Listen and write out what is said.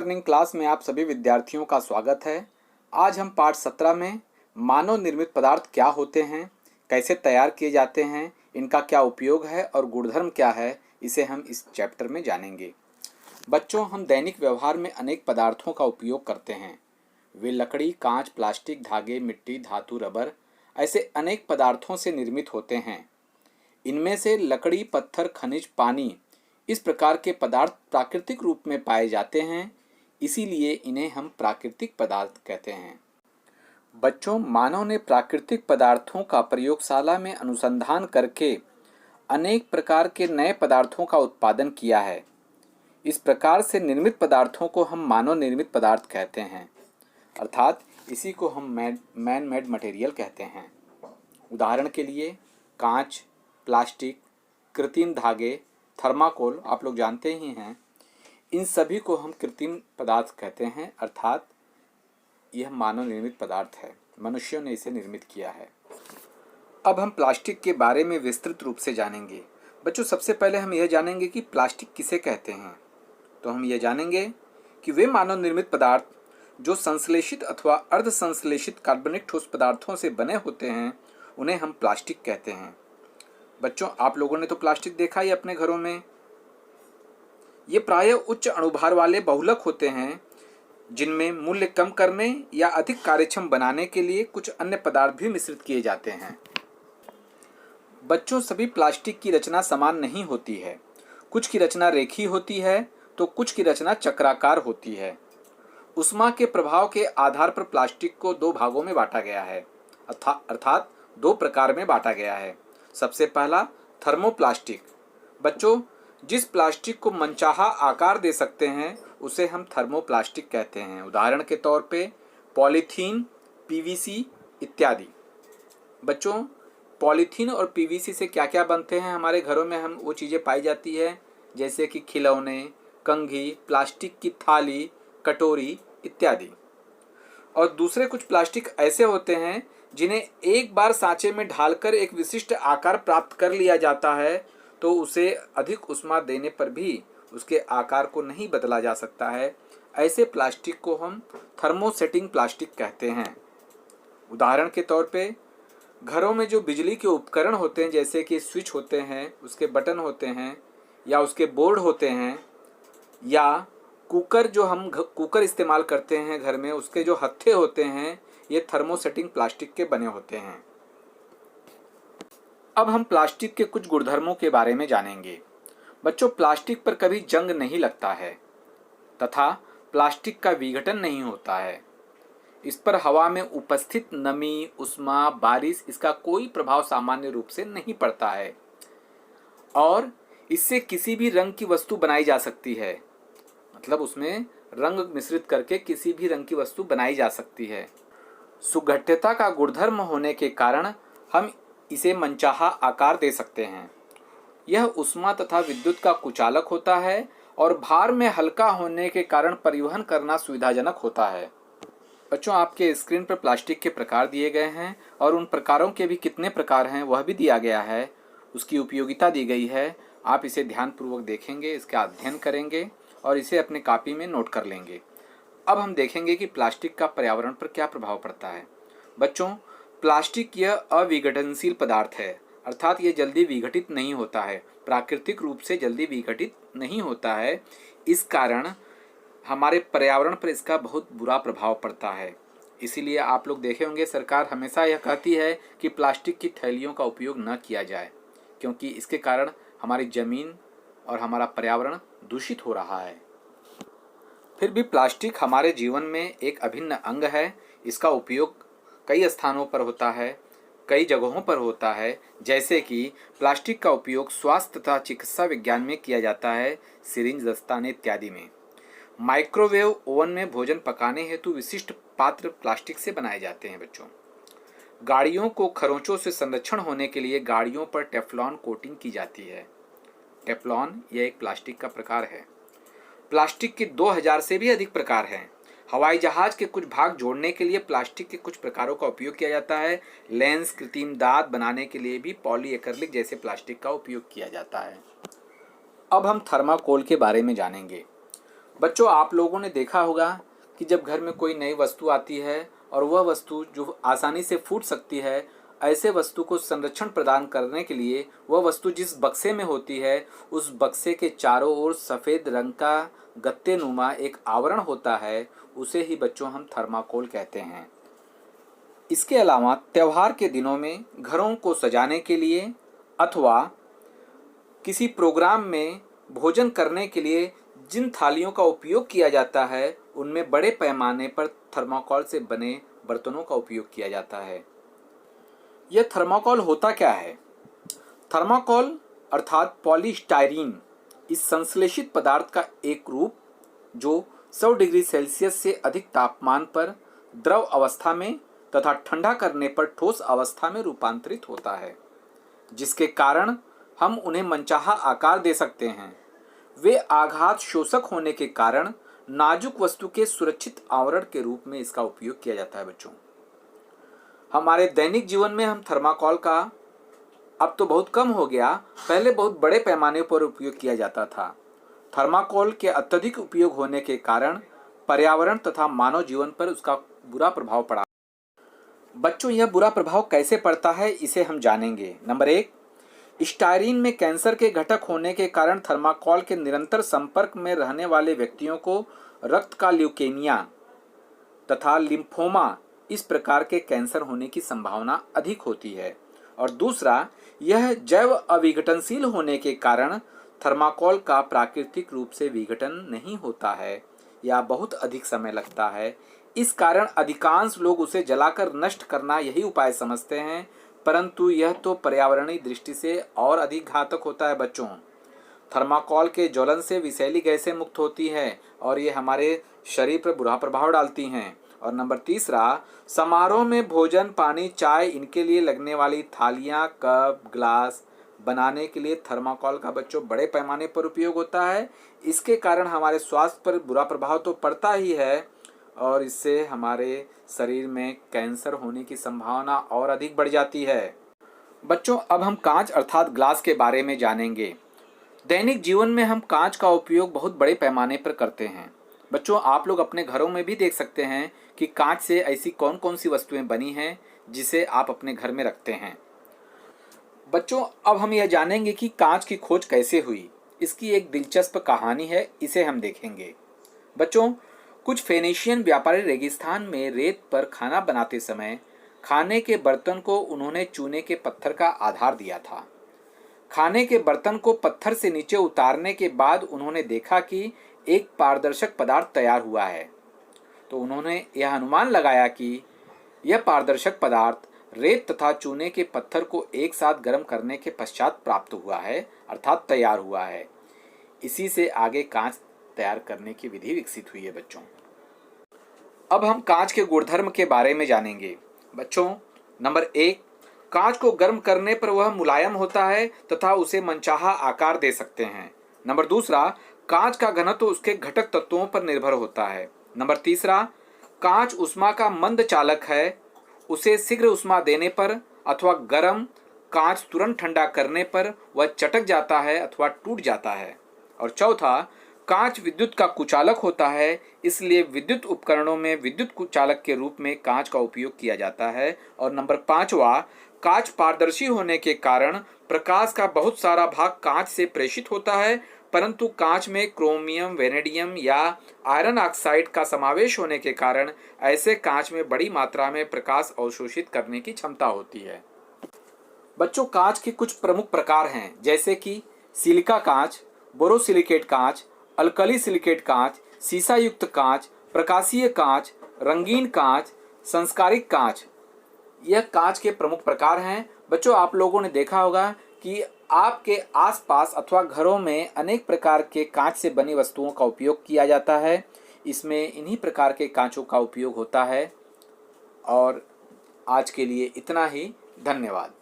Learning class में आप सभी विद्यार्थियों का स्वागत है। आज हम पाठ 17 में मानव निर्मित पदार्थ क्या होते हैं, कैसे तैयार किए जाते हैं, इनका क्या उपयोग है और गुणधर्म क्या है, इसे हम इस चैप्टर में जानेंगे। बच्चों, हम दैनिक व्यवहार में अनेक पदार्थों का उपयोग करते हैं। वे लकड़ी, कांच, प्लास्टिक, धागे, मिट्टी, धातु, रबर ऐसे अनेक पदार्थों से निर्मित होते हैं। इनमें से लकड़ी, पत्थर, खनिज, पानी इस प्रकार के पदार्थ प्राकृतिक रूप में पाए जाते हैं, इसीलिए इन्हें हम प्राकृतिक पदार्थ कहते हैं। बच्चों, मानव ने प्राकृतिक पदार्थों का प्रयोगशाला में अनुसंधान करके अनेक प्रकार के नए पदार्थों का उत्पादन किया है। इस प्रकार से निर्मित पदार्थों को हम मानव निर्मित पदार्थ कहते हैं, अर्थात इसी को हम मैन मेड मटेरियल कहते हैं। उदाहरण के लिए कांच, प्लास्टिक, कृत्रिम धागे, थर्माकोल आप लोग जानते ही हैं। इन सभी को हम कृत्रिम पदार्थ कहते हैं, अर्थात यह मानव निर्मित पदार्थ है, मनुष्यों ने इसे निर्मित किया है। अब हम प्लास्टिक के बारे में विस्तृत रूप से जानेंगे। बच्चों, सबसे पहले हम यह जानेंगे कि प्लास्टिक किसे कहते हैं। तो हम यह जानेंगे कि वे मानव निर्मित पदार्थ जो संश्लेषित अथवा अर्ध संश्लेषित कार्बनिक ठोस पदार्थों से बने होते हैं, उन्हें हम प्लास्टिक कहते हैं। बच्चों, आप लोगों ने तो प्लास्टिक देखा ही अपने घरों में। ये प्रायः उच्च अणुभार वाले बहुलक होते हैं, जिनमें मूल्य कम करने या अधिक कार्यक्षम बनाने के लिए कुछ अन्य पदार्थ भी मिश्रित किए जाते हैं। बच्चों, सभी प्लास्टिक की रचना समान नहीं होती है। कुछ की रचना रेखीय होती है तो कुछ की रचना चक्राकार होती है। ऊष्मा के प्रभाव के आधार पर प्लास्टिक को दो भागों में बांटा गया है, अर्थात दो प्रकार में बांटा गया है। सबसे पहला थर्मोप्लास्टिक। बच्चों, जिस प्लास्टिक को मनचाहा आकार दे सकते हैं उसे हम थर्मोप्लास्टिक कहते हैं। उदाहरण के तौर पे पॉलीथीन, पीवीसी इत्यादि। बच्चों, पॉलीथीन और पीवीसी से क्या क्या बनते हैं हमारे घरों में, हम वो चीज़ें पाई जाती है जैसे कि खिलौने, कंघी, प्लास्टिक की थाली, कटोरी इत्यादि। और दूसरे कुछ प्लास्टिक ऐसे होते हैं जिन्हें एक बार सांचे में ढालकर एक विशिष्ट आकार प्राप्त कर लिया जाता है, तो उसे अधिक ऊष्मा देने पर भी उसके आकार को नहीं बदला जा सकता है। ऐसे प्लास्टिक को हम थर्मोसेटिंग प्लास्टिक कहते हैं। उदाहरण के तौर पे घरों में जो बिजली के उपकरण होते हैं जैसे कि स्विच होते हैं, उसके बटन होते हैं या उसके बोर्ड होते हैं, या कुकर जो हम कुकर इस्तेमाल करते हैं घर में, उसके जो हत्थे होते हैं, ये थर्मोसेटिंग प्लास्टिक के बने होते हैं। अब हम प्लास्टिक के कुछ गुणधर्मों के बारे में जानेंगे। बच्चों, प्लास्टिक पर कभी जंग नहीं लगता है तथा प्लास्टिक का विघटन नहीं होता है। इस पर हवा में उपस्थित नमी, ऊष्मा, बारिश इसका कोई प्रभाव सामान्य रूप से नहीं पड़ता है और इससे किसी भी रंग की वस्तु बनाई जा सकती है। मतलब उसमें रंग मिश्रित करके किसी भी रंग की वस्तु बनाई जा सकती है। सुगठिता का गुणधर्म होने के कारण हम इसे मनचाहा आकार दे सकते हैं। यह ऊष्मा तथा विद्युत का कुचालक होता है और भार में हल्का होने के कारण परिवहन करना सुविधाजनक होता है। बच्चों, आपके स्क्रीन पर प्लास्टिक के प्रकार दिए गए हैं और उन प्रकारों के भी कितने प्रकार हैं वह भी दिया गया है, उसकी उपयोगिता दी गई है। आप इसे ध्यानपूर्वक देखेंगे, इसका अध्ययन करेंगे और इसे अपने कॉपी में नोट कर लेंगे। अब हम देखेंगे कि प्लास्टिक का पर्यावरण पर क्या प्रभाव पड़ता है। बच्चों, प्लास्टिक यह अविघटनशील पदार्थ है, अर्थात ये जल्दी विघटित नहीं होता है, प्राकृतिक रूप से जल्दी विघटित नहीं होता है। इस कारण हमारे पर्यावरण पर इसका बहुत बुरा प्रभाव पड़ता है। इसीलिए आप लोग देखे होंगे सरकार हमेशा यह कहती है कि प्लास्टिक की थैलियों का उपयोग न किया जाए, क्योंकि इसके कारण हमारी ज़मीन और हमारा पर्यावरण दूषित हो रहा है। फिर भी प्लास्टिक हमारे जीवन में एक अभिन्न अंग है। इसका उपयोग कई स्थानों पर होता है, कई जगहों पर होता है। जैसे कि प्लास्टिक का उपयोग स्वास्थ्य तथा चिकित्सा विज्ञान में किया जाता है, सिरिंज, दस्ताने इत्यादि में। माइक्रोवेव ओवन में भोजन पकाने हेतु विशिष्ट पात्र प्लास्टिक से बनाए जाते हैं। बच्चों, गाड़ियों को खरोंचों से संरक्षण होने के लिए गाड़ियों पर टेफ्लॉन कोटिंग की जाती है। टेफ्लॉन यह एक प्लास्टिक का प्रकार है। प्लास्टिक के 2000 से भी अधिक प्रकार हैं। हवाई जहाज के कुछ भाग जोड़ने के लिए प्लास्टिक के कुछ प्रकारों का उपयोग किया जाता है। लेंस, कृत्रिम दांत बनाने के लिए भी पॉलीएक्रिलिक जैसे प्लास्टिक का उपयोग किया जाता है। अब हम थर्माकोल के बारे में जानेंगे। बच्चों, आप लोगों ने देखा होगा कि जब घर में कोई नई वस्तु आती है और वह वस्तु जो आसानी से फूट सकती है, ऐसे वस्तु को संरक्षण प्रदान करने के लिए वह वस्तु जिस बक्से में होती है, उस बक्से के चारों ओर सफ़ेद रंग का गत्ते नुमा एक आवरण होता है, उसे ही बच्चों हम थर्माकोल कहते हैं। इसके अलावा त्यौहार के दिनों में घरों को सजाने के लिए अथवा किसी प्रोग्राम में भोजन करने के लिए जिन थालियों का उपयोग किया जाता है, उनमें बड़े पैमाने पर थर्माकोल से बने बर्तनों का उपयोग किया जाता है। यह थर्माकोल होता क्या है? थर्माकोल अर्थात पॉलीस्टाइरीन इस संश्लेषित पदार्थ का एक रूप जो 100 डिग्री सेल्सियस से अधिक तापमान पर द्रव अवस्था में तथा ठंडा करने पर ठोस अवस्था में रूपांतरित होता है, जिसके कारण हम उन्हें मनचाहा आकार दे सकते हैं। वे आघात शोषक होने के कारण नाजुक वस्तु के सुरक्षित आवरण के रूप में इसका उपयोग किया जाता है। बच्चों, हमारे दैनिक जीवन में हम थर्माकोल का अब तो बहुत कम हो गया, पहले बहुत बड़े पैमाने पर उपयोग किया जाता था। थर्माकोल के अत्यधिक उपयोग होने के कारण पर्यावरण तथा मानव जीवन पर उसका बुरा प्रभाव पड़ा। बच्चों, यह बुरा प्रभाव कैसे पड़ता है इसे हम जानेंगे। नंबर 1, स्टायरीन में कैंसर के घटक होने के कारण थर्माकोल के निरंतर संपर्क में रहने वाले व्यक्तियों को रक्त का ल्यूकेमिया तथा लिम्फोमा इस प्रकार के कैंसर होने की संभावना अधिक होती है। और दूसरा, यह जैव अविघटनशील होने के कारण थर्माकोल का प्राकृतिक रूप से विघटन नहीं होता है या बहुत अधिक समय लगता है। इस कारण अधिकांश लोग उसे जलाकर नष्ट करना यही उपाय समझते हैं, परंतु यह तो पर्यावरणीय दृष्टि से और अधिक घातक होता है। बच्चों, थर्माकोल के ज्वलन से विषैली गैसें मुक्त होती है और ये हमारे शरीर पर बुरा प्रभाव डालती हैं। और नंबर 3, समारोह में भोजन, पानी, चाय इनके लिए लगने वाली थालियाँ, कप, ग्लास बनाने के लिए थर्माकोल का बच्चों बड़े पैमाने पर उपयोग होता है। इसके कारण हमारे स्वास्थ्य पर बुरा प्रभाव तो पड़ता ही है और इससे हमारे शरीर में कैंसर होने की संभावना और अधिक बढ़ जाती है। बच्चों, अब हम कांच अर्थात ग्लास के बारे में जानेंगे। दैनिक जीवन में हम कांच का उपयोग बहुत बड़े पैमाने पर करते हैं। बच्चों, आप लोग अपने घरों में भी देख सकते हैं कि कांच से ऐसी कौन कौन सी वस्तुएं बनी हैं जिसे आप अपने घर में रखते हैं। बच्चों, अब हम यह जानेंगे कि कांच की खोज कैसे हुई। इसकी एक दिलचस्प कहानी है, इसे हम देखेंगे। बच्चों, कुछ फेनिशियन व्यापारी रेगिस्तान में रेत पर खाना बनाते समय खाने के बर्तन को उन्होंने चूने के पत्थर का आधार दिया था। खाने के बर्तन को पत्थर से नीचे उतारने के बाद उन्होंने देखा कि एक पारदर्शक पदार्थ तैयार हुआ है। तो उन्होंने यह अनुमान लगाया कि यह पारदर्शक पदार्थ रेत तथा चूने के पत्थर को एक साथ गर्म करने के पश्चात प्राप्त हुआ है, अर्थात तैयार हुआ है। इसी से आगे कांच तैयार करने की विधि विकसित हुई है। बच्चों, अब हम कांच के गुणधर्म के बारे में जानेंगे। बच्चों, नंबर 1, कांच को गर्म करने पर वह मुलायम होता है तथा उसे मनचाहा आकार दे सकते हैं। नंबर 2, कांच का घनत्व उसके घटक तत्वों पर निर्भर होता है। नंबर 3, कांच ऊष्मा का मंद चालक है, उसे शीघ्र ऊष्मा देने पर अथवा गर्म कांच तुरंत ठंडा करने पर वह चटक जाता है अथवा टूट जाता है। और चौथा, कांच विद्युत का कुचालक होता है, इसलिए विद्युत उपकरणों में विद्युत कुचालक के रूप में कांच का उपयोग किया जाता है। और नंबर 5, कांच पारदर्शी होने के कारण प्रकाश का बहुत सारा भाग कांच से प्रेषित होता है, परंतु कांच में क्रोमियम, वेनेडियम या आयरन ऑक्साइड का समावेश होने के कारण ऐसे कांच में बड़ी मात्रा में प्रकाश अवशोषित करने की क्षमता होती है। बच्चों, कांच के कुछ प्रमुख प्रकार हैं, जैसे कि सिलिका कांच, बोरोसिलिकेट कांच, अल्कली सिलिकेट कांच, सीसा युक्त कांच, प्रकाशीय कांच, रंगीन कांच, संस्कारिक कांच। यह कांच के प्रमुख प्रकार हैं। बच्चों, आप लोगों ने देखा होगा कि आपके आसपास अथवा घरों में अनेक प्रकार के कांच से बनी वस्तुओं का उपयोग किया जाता है। इसमें इन्हीं प्रकार के कांचों का उपयोग होता है। और आज के लिए इतना ही। धन्यवाद।